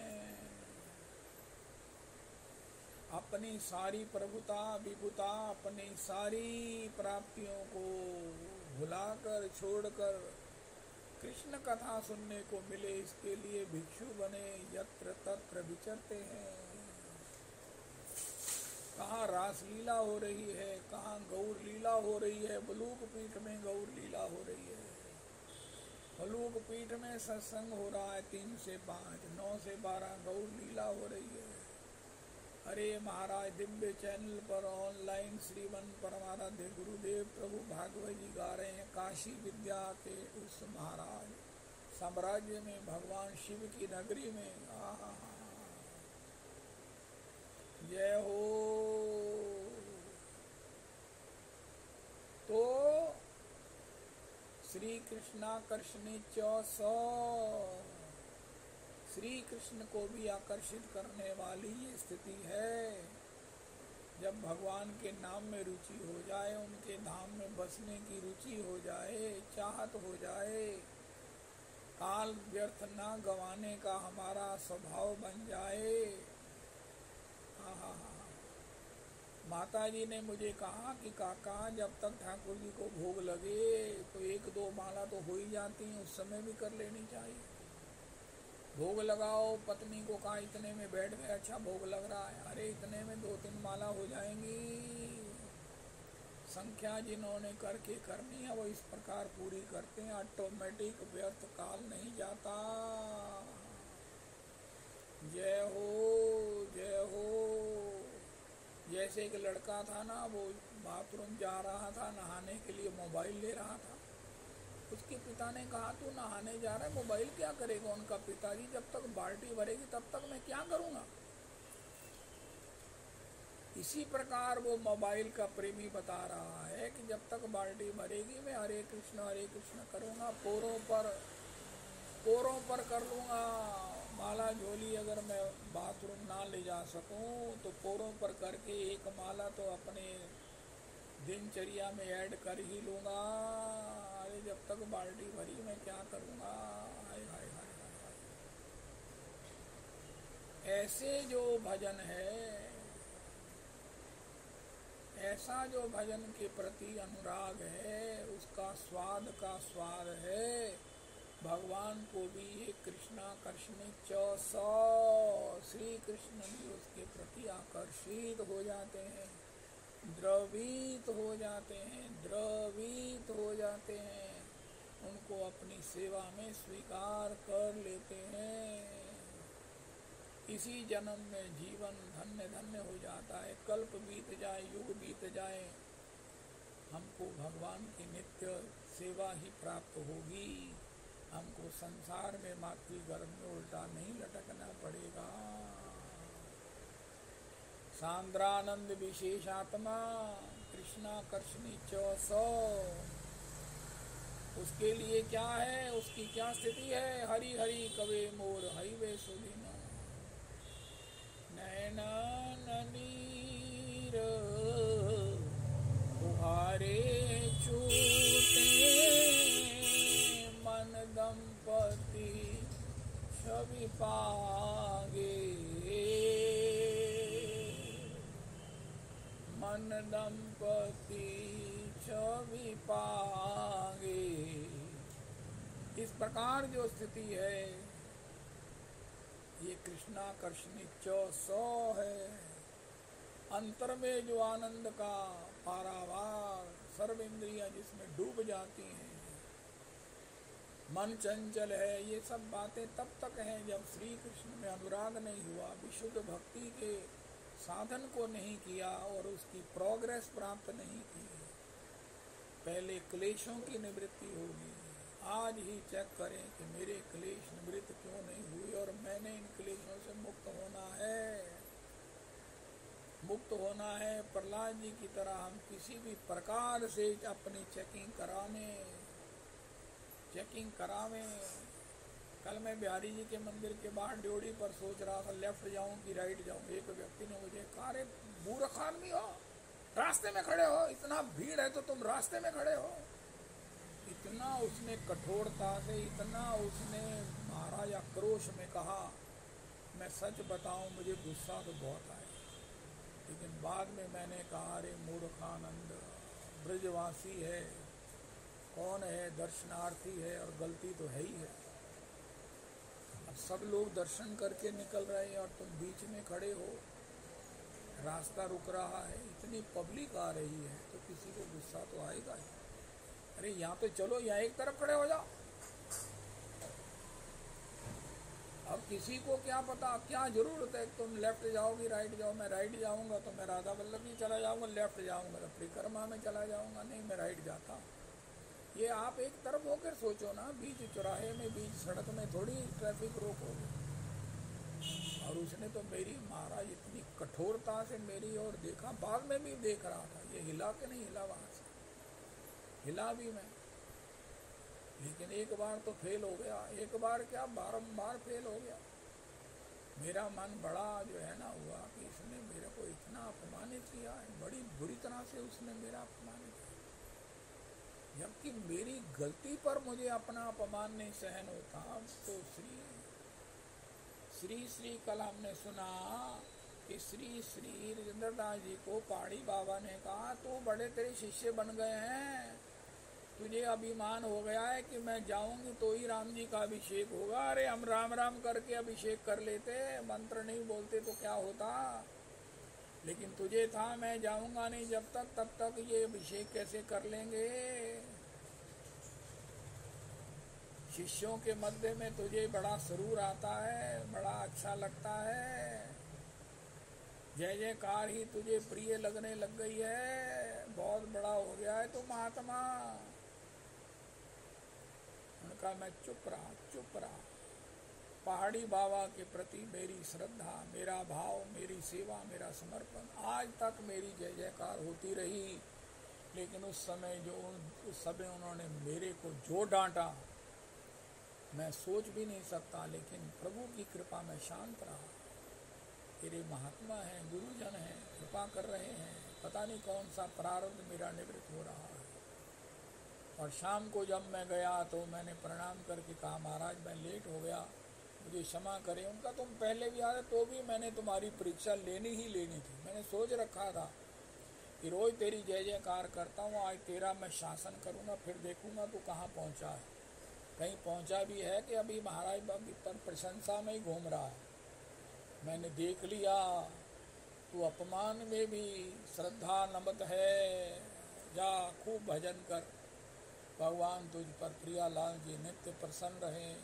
अपनी सारी प्रभुता विभुता, अपनी सारी प्राप्तियों को भुलाकर छोड़कर कृष्ण कथा सुनने को मिले, इसके लिए भिक्षु बने यत्र तत्र विचरते हैं। कहाँ रासलीला हो रही है, कहाँ गौर लीला हो रही है। बलूक पीठ में गौर लीला हो रही है, बलूक पीठ में सत्संग हो रहा है, 3 से 5, 9 से 12 गौर लीला हो रही है। अरे महाराज, दिव्य चैनल पर ऑनलाइन श्रीमन परमाराध्य गुरुदेव प्रभु भागवत जी गा रहे हैं, काशी विद्या के उस महाराज साम्राज्य में, भगवान शिव की नगरी में। जय हो। तो श्री कृष्णाकर्षणी च, श्री कृष्ण को भी आकर्षित करने वाली ये स्थिति है। जब भगवान के नाम में रुचि हो जाए, उनके धाम में बसने की रुचि हो जाए, चाहत हो जाए, काल व्यर्थ ना गंवाने का हमारा स्वभाव बन जाए। माता जी ने मुझे कहा कि काका, जब तक ठाकुर जी को भोग लगे तो 1-2 माला तो हो ही जाती हैं, उस समय भी कर लेनी चाहिए। भोग लगाओ, पत्नी को कहा इतने में बैठ गए, अच्छा भोग लग रहा है, अरे इतने में 2-3 माला हो जाएंगी। संख्या जिन्होंने करके करनी है वो इस प्रकार पूरी करते हैं, ऑटोमेटिक, व्यर्थ काल नहीं जाता। जय हो, जय हो। जैसे एक लड़का था ना, वो बाथरूम जा रहा था, नहाने के लिए मोबाइल ले रहा था। उसके पिता ने कहा तू नहाने जा रहा है, मोबाइल क्या करेगा? उनका पिताजी, जब तक बाल्टी भरेगी तब तक मैं क्या करूँगा। इसी प्रकार वो मोबाइल का प्रेमी बता रहा है कि जब तक बाल्टी भरेगी मैं हरे कृष्ण करूँगा, पोरों पर कर लूँगा। माला झोली अगर मैं बाथरूम ना ले जा सकूँ तो पोरों पर करके एक माला तो अपने दिनचर्या में ऐड कर ही लूँगा। अरे जब तक बाल्टी भरी मैं क्या करूँगा। हाय हाय हाय हाय। ऐसे जो भजन है, ऐसा जो भजन के प्रति अनुराग है, उसका स्वाद का स्वाद है। भगवान को भी ये कृष्णाकर्षणी चौसौ, श्री कृष्ण भी उसके प्रति आकर्षित हो जाते हैं, द्रवित हो जाते हैं, द्रवित हो जाते हैं, उनको अपनी सेवा में स्वीकार कर लेते हैं। इसी जन्म में जीवन धन्य धन्य हो जाता है। कल्प बीत जाए, युग बीत जाए, हमको भगवान की नित्य सेवा ही प्राप्त होगी। हमको संसार में मातृ गर्भ में उल्टा नहीं लटकना पड़ेगा। सांद्रानंद विशेषात्मा कृष्णाकर्षणी चौसौ, उसके लिए क्या है, उसकी क्या स्थिति है। हरि हरि कवे मोर हईवे सुदिनो, नैना नीर तुम्हारे छूटे, मन दंपति छवि पागे, मन दंपति छवि पागे। इस प्रकार जो स्थिति है ये कृष्णाकर्षणी चौसौ है। अंतर में जो आनंद का पारावार, सर्व इंद्रियां जिसमें डूब जाती हैं, मन चंचल है, ये सब बातें तब तक हैं जब श्री कृष्ण में अनुराग नहीं हुआ, विशुद्ध भक्ति के साधन को नहीं किया और उसकी प्रोग्रेस प्राप्त नहीं की। पहले क्लेशों की निवृत्ति होगी। आज ही चेक करें कि मेरे क्लेश निवृत्त क्यों नहीं हुए और मैंने इन क्लेशों से मुक्त होना है। मुक्त होना है। प्रहलाद जी की तरह हम किसी भी प्रकार से अपनी चेकिंग करावें। कल मैं बिहारी जी के मंदिर के बाहर ड्योढ़ी पर सोच रहा था लेफ्ट जाऊं कि राइट जाऊं। एक व्यक्ति ने मुझे कहा, अरे मूर्ख आदमी हो, रास्ते में खड़े हो, इतना भीड़ है तो तुम रास्ते में खड़े हो। इतना उसने कठोरता से, इतना उसने महाराज आक्रोश में कहा। मैं सच बताऊं मुझे गुस्सा तो बहुत आया, लेकिन बाद में मैंने कहा, अरे मूर्खानंद ब्रजवासी है, कौन है, दर्शनार्थी है और गलती तो है ही है। अब सब लोग दर्शन करके निकल रहे हैं और तुम बीच में खड़े हो, रास्ता रुक रहा है, इतनी पब्लिक आ रही है तो किसी को गुस्सा तो आएगा ही। अरे यहाँ पे चलो, यहाँ एक तरफ खड़े हो जाओ। अब किसी को क्या पता, क्या जरूरत है तुम लेफ्ट जाओगी राइट जाओ। मैं राइट जाऊंगा तो मैं राधा वल्लभ जी चला जाऊंगा, लेफ्ट जाऊंगा तो परिक्रमा में चला जाऊंगा। नहीं, मैं राइट जाता हूँ। ये आप एक तरफ होकर सोचो ना, बीच चौराहे में, बीच सड़क में थोड़ी ट्रैफिक रोकोगे। और उसने तो मेरी महाराज इतनी कठोरता से मेरी ओर देखा, बाद में भी देख रहा था, ये हिला के नहीं हिला, वहां से हिला भी मैं, लेकिन एक बार तो फेल हो गया। एक बार क्या, बारंबार फेल हो गया। मेरा मन बड़ा जो है ना हुआ कि इसने मेरे को इतना अपमानित किया है, बड़ी बुरी तरह से उसने मेरा अपमानित किया, जबकि मेरी गलती पर मुझे अपना अपमान नहीं सहन होता। तो श्री कल हमने सुना कि श्री राजेंद्रदास जी को पहाड़ी बाबा ने कहा, तू बड़े तेरे शिष्य बन गए हैं, तुझे अभिमान हो गया है कि मैं जाऊंगी तो ही राम जी का अभिषेक होगा। अरे हम राम राम करके अभिषेक कर लेते, मंत्र नहीं बोलते तो क्या होता। लेकिन तुझे था मैं जाऊंगा नहीं जब तक, तब तक ये अभिषेक कैसे कर लेंगे। शिष्यों के मध्य में तुझे बड़ा सुरूर आता है, बड़ा अच्छा लगता है, जय जयकार ही तुझे प्रिय लगने लग गई है, बहुत बड़ा हो गया है तू महात्मा। उनका मैं चुप रहा। पहाड़ी बाबा के प्रति मेरी श्रद्धा, मेरा भाव, मेरी सेवा, मेरा समर्पण, आज तक मेरी जय जयकार होती रही। लेकिन उस समय उन्होंने मेरे को जो डांटा मैं सोच भी नहीं सकता, लेकिन प्रभु की कृपा में शांत रहा। तेरे महात्मा हैं, गुरुजन हैं, कृपा कर रहे हैं, पता नहीं कौन सा प्रारब्ध मेरा निवृत्त हो रहा है। और शाम को जब मैं गया तो मैंने प्रणाम करके कहा, महाराज मैं लेट हो गया, मुझे क्षमा करें। उनका तुम पहले भी आए तो भी मैंने तुम्हारी परीक्षा लेनी ही लेनी थी। मैंने सोच रखा था कि रोज तेरी जय जयकार करता हूँ, आज तेरा मैं शासन करूँगा, फिर देखूँगा तू कहाँ पहुँचा है। कहीं पहुँचा भी है कि अभी महाराज बाबू पर प्रशंसा में ही घूम रहा है। मैंने देख लिया तू अपमान में भी श्रद्धा नमत है, जा खूब भजन कर, भगवान तुझ पर प्रियालाल जी नित्य प्रसन्न रहे।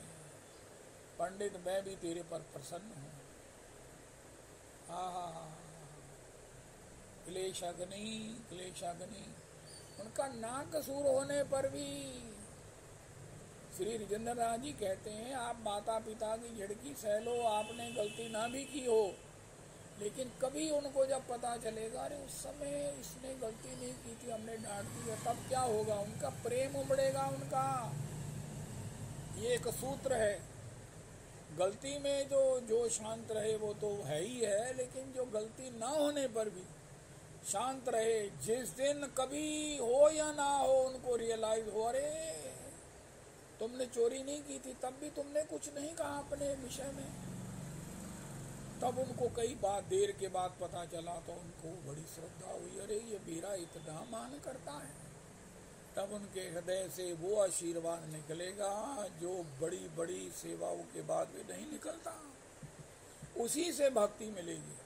पंडित मैं भी तेरे पर प्रसन्न हूँ। क्लेशाग्नि उनका ना कसूर होने पर भी श्री राजेंद्र नाथ जी कहते हैं, आप माता पिता की झिड़की सह लो, आपने गलती ना भी की हो, लेकिन कभी उनको जब पता चलेगा अरे उस समय इसने गलती नहीं की थी, हमने डांट दी, तब क्या होगा, उनका प्रेम उमड़ेगा। उनका ये एक सूत्र है, गलती में जो शांत रहे वो तो है ही है, लेकिन जो गलती ना होने पर भी शांत रहे, जिस दिन कभी हो या ना हो उनको रियलाइज हो अरे तुमने चोरी नहीं की थी, तब भी तुमने कुछ नहीं कहा अपने विषय में, तब उनको कई बात देर के बाद पता चला तो उनको बड़ी श्रद्धा हुई, अरे ये मेरा इतना मान करता है। तब उनके हृदय से वो आशीर्वाद निकलेगा जो बड़ी बड़ी सेवाओं के बाद भी नहीं निकलता। उसी से भक्ति मिलेगी,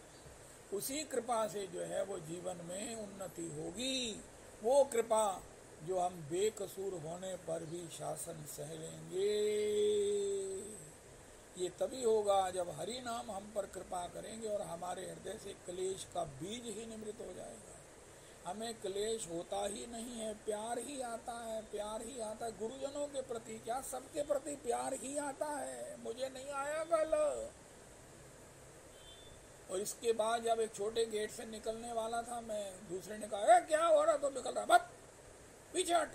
उसी कृपा से जो है वो जीवन में उन्नति होगी। वो कृपा जो हम बेकसूर होने पर भी शासन सह लेंगे, ये तभी होगा जब हरि नाम हम पर कृपा करेंगे और हमारे हृदय से क्लेश का बीज ही निवृत्त हो जाएगा। हमें क्लेश होता ही नहीं है, प्यार ही आता है, प्यार ही आता है। गुरुजनों के प्रति क्या, सबके प्रति प्यार ही आता है। मुझे नहीं आया कल। और इसके बाद जब एक छोटे गेट से निकलने वाला था, मैं दूसरे ने कहा क्या हो रहा, तो निकल रहा, बस पीछे हट।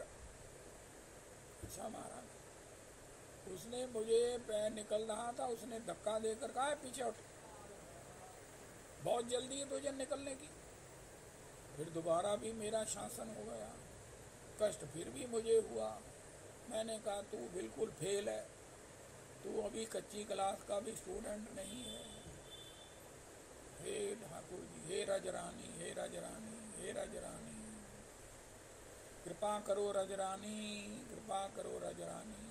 अच्छा महाराज, उसने मुझे पैर निकल रहा था, उसने धक्का देकर कहा पीछे हट, बहुत जल्दी है तुझे निकलने की। फिर दोबारा भी मेरा शासन हो गया, कष्ट फिर भी मुझे हुआ। मैंने कहा तू बिल्कुल फेल है, तू अभी कच्ची क्लास का भी स्टूडेंट नहीं है। हे ठाकुर जी, हे राजरानी, हे राजरानी, हे राजरानी, कृपा करो राजरानी, कृपा करो राजरानी।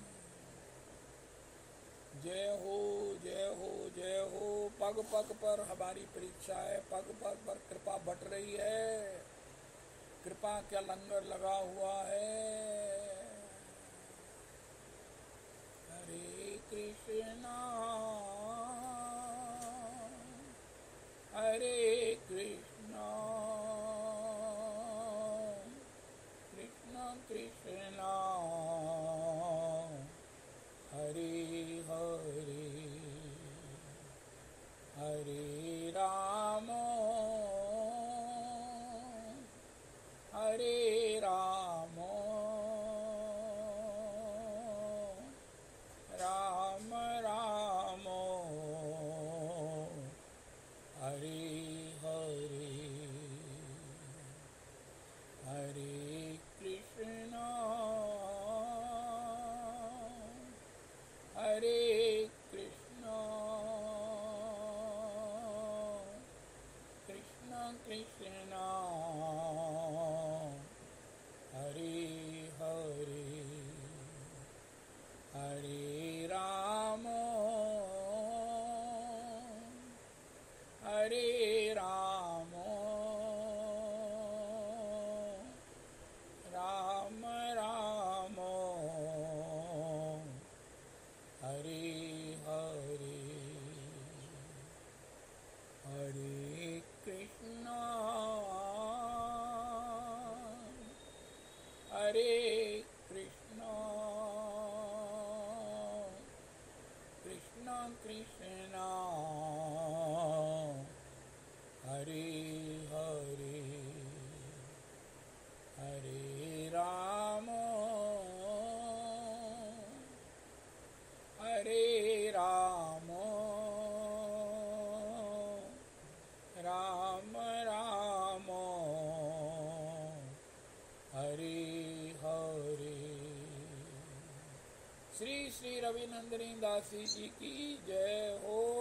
जय हो, जय हो, जय हो। पग पग पर हमारी परीक्षा है, पग पग पर कृपा बट रही है, कृपा क्या लंगर लगा हुआ है। हरे कृष्णा, हरे कृष्णा, कृष्ण कृष्णा, हरे हरे, हरे राम, हरे राम, कृष्ण हरे हरे हरे राम राम राम हरे हरे। श्री श्री रविनंदनी दासी जी की जय हो।